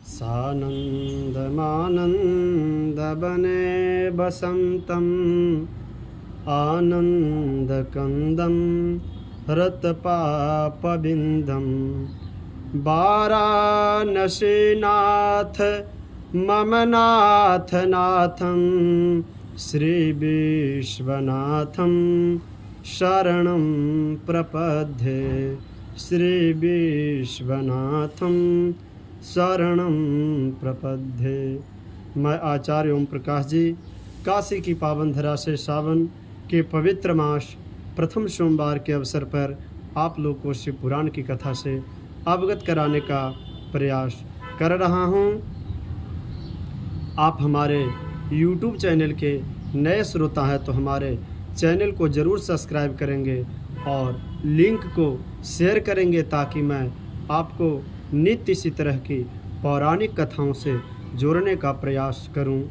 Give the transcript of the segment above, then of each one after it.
सानन्दमानन्दवने वसन्तम् आनन्दकन्दं रतपापविन्दं वाराणसीनाथ मम नाथ नाथं श्रीविश्वनाथं शरणं प्रपद्ये श्रीविश्वनाथं शरणं प्रपद्ये। मैं आचार्य ओम प्रकाश जी काशी की पावन धरा से सावन के पवित्र मास प्रथम सोमवार के अवसर पर आप लोग को शिव पुराण की कथा से अवगत कराने का प्रयास कर रहा हूँ। आप हमारे YouTube चैनल के नए श्रोता हैं तो हमारे चैनल को ज़रूर सब्सक्राइब करेंगे और लिंक को शेयर करेंगे ताकि मैं आपको नित्य इसी तरह की पौराणिक कथाओं से जोड़ने का प्रयास करूं।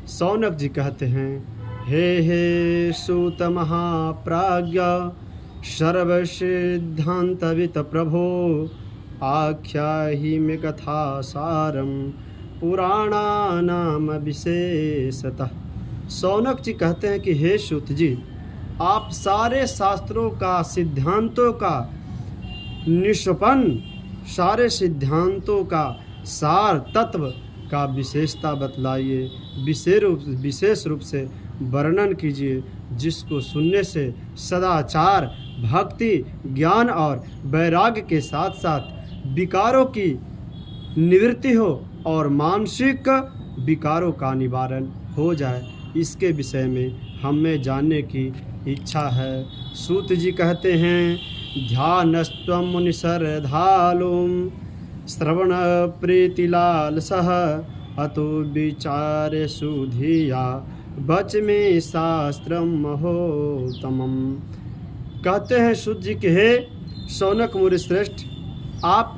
सौनक जी कहते हैं, हे सूत महाप्राज्ञ सर्वसिद्धांतवित प्रभो आख्याहि मे कथा सारम पुराणानाम विशेषतः। सौनक जी कहते हैं कि हे सूत जी, आप सारे शास्त्रों का सिद्धांतों का निष्पन्न सारे सिद्धांतों का सार तत्व का विशेषता बतलाइए, विशेष रूप से वर्णन कीजिए, जिसको सुनने से सदाचार, भक्ति, ज्ञान और वैराग्य के साथ साथ विकारों की निवृत्ति हो और मानसिक विकारों का निवारण हो जाए। इसके विषय में हमें जानने की इच्छा है। सूत जी कहते हैं, ध्यानस्त्वं मुनिशरधालुं श्रवण प्रीतिलालसः अतो विचारेषु धिया बच में शास्त्रम महोत्तमम्। कहते हैं सूत जी कि हे शौनक मुनि श्रेष्ठ, आप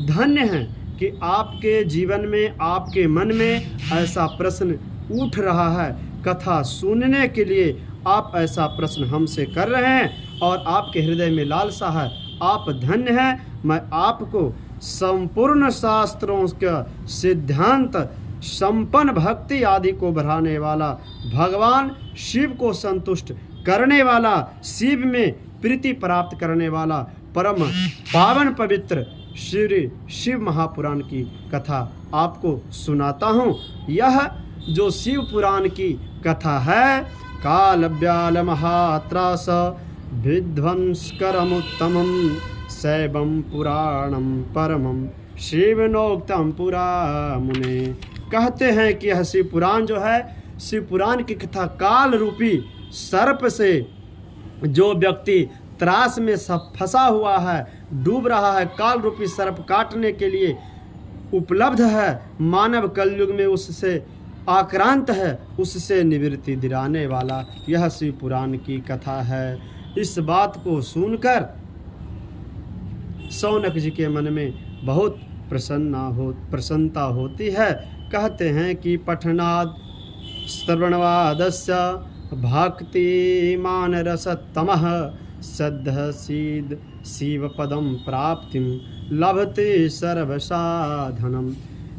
धन्य हैं कि आपके जीवन में, आपके मन में ऐसा प्रश्न उठ रहा है। कथा सुनने के लिए आप ऐसा प्रश्न हमसे कर रहे हैं और आपके हृदय में लालसा है। आप धन्य हैं। मैं आपको संपूर्ण शास्त्रों का सिद्धांत, संपन्न भक्ति आदि को बढ़ाने वाला, भगवान शिव को संतुष्ट करने वाला, शिव में प्रीति प्राप्त करने वाला, परम पावन पवित्र श्री शिव महापुराण की कथा आपको सुनाता हूँ। यह जो शिव पुराण की कथा है, काल व्याल महात्रास विध्वंसकरमुत्तमं शैवं पुराणं परमं शिवनोक्तम पुरा मुने। कहते हैं कि यह शिव पुराण जो है, शिव पुराण की कथा काल रूपी सर्प से जो व्यक्ति त्रास में फंसा हुआ है, डूब रहा है, काल रूपी सर्प काटने के लिए उपलब्ध है, मानव कलयुग में उससे आक्रांत है, उससे निवृत्ति दिलाने वाला यह शिव पुराण की कथा है। इस बात को सुनकर सौनक जी के मन में बहुत प्रसन्नता होती है। कहते हैं कि पठनाद श्रवणवादस्य भक्तिमान रसतमः सद्ध सीद शिवपदम प्राप्तिम लभते सर्वसाधनम।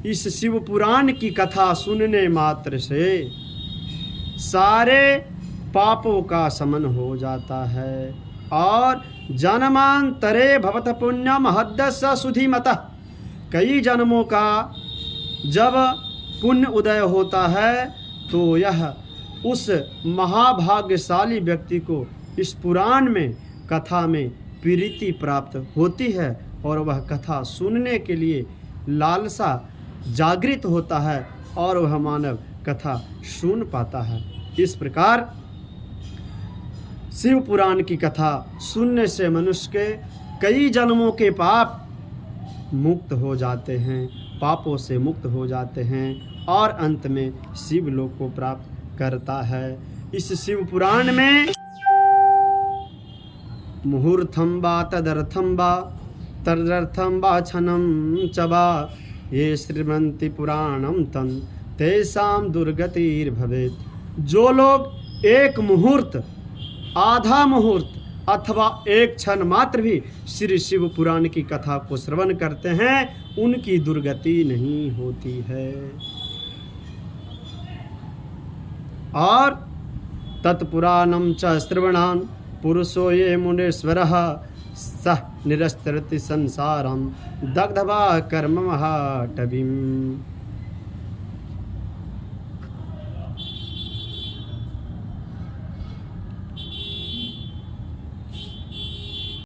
इस शिव पुराण की कथा सुनने मात्र से सारे पापों का शमन हो जाता है और जन्मांतरे भवत पुण्यम हद्दस्य सुधीमतः। कई जन्मों का जब पुण्य उदय होता है तो यह उस महाभाग्यशाली व्यक्ति को इस पुराण में, कथा में प्रीति प्राप्त होती है और वह कथा सुनने के लिए लालसा जागृत होता है और वह मानव कथा सुन पाता है। इस प्रकार शिव पुराण की कथा सुनने से मनुष्य के कई जन्मों के पाप मुक्त हो जाते हैं, पापों से मुक्त हो जाते हैं और अंत में शिव लोक को प्राप्त करता है। इस शिव पुराण में मुहूर्तम वा तदर्थम वा तदर्थम वा क्षणम च वा ये श्रीमंति पुराणम तन तेषां दुर्गतिर्भवेत्। जो लोग एक मुहूर्त, आधा मुहूर्त अथवा एक क्षण मात्र भी श्री शिव पुराण की कथा को श्रवण करते हैं, उनकी दुर्गति नहीं होती है। और तत्पुराणं च श्रवणान् पुरुषो ये मुनीश्वरः सह निरस्तरति संसारं दग्धवा कर्म महाटवीम्।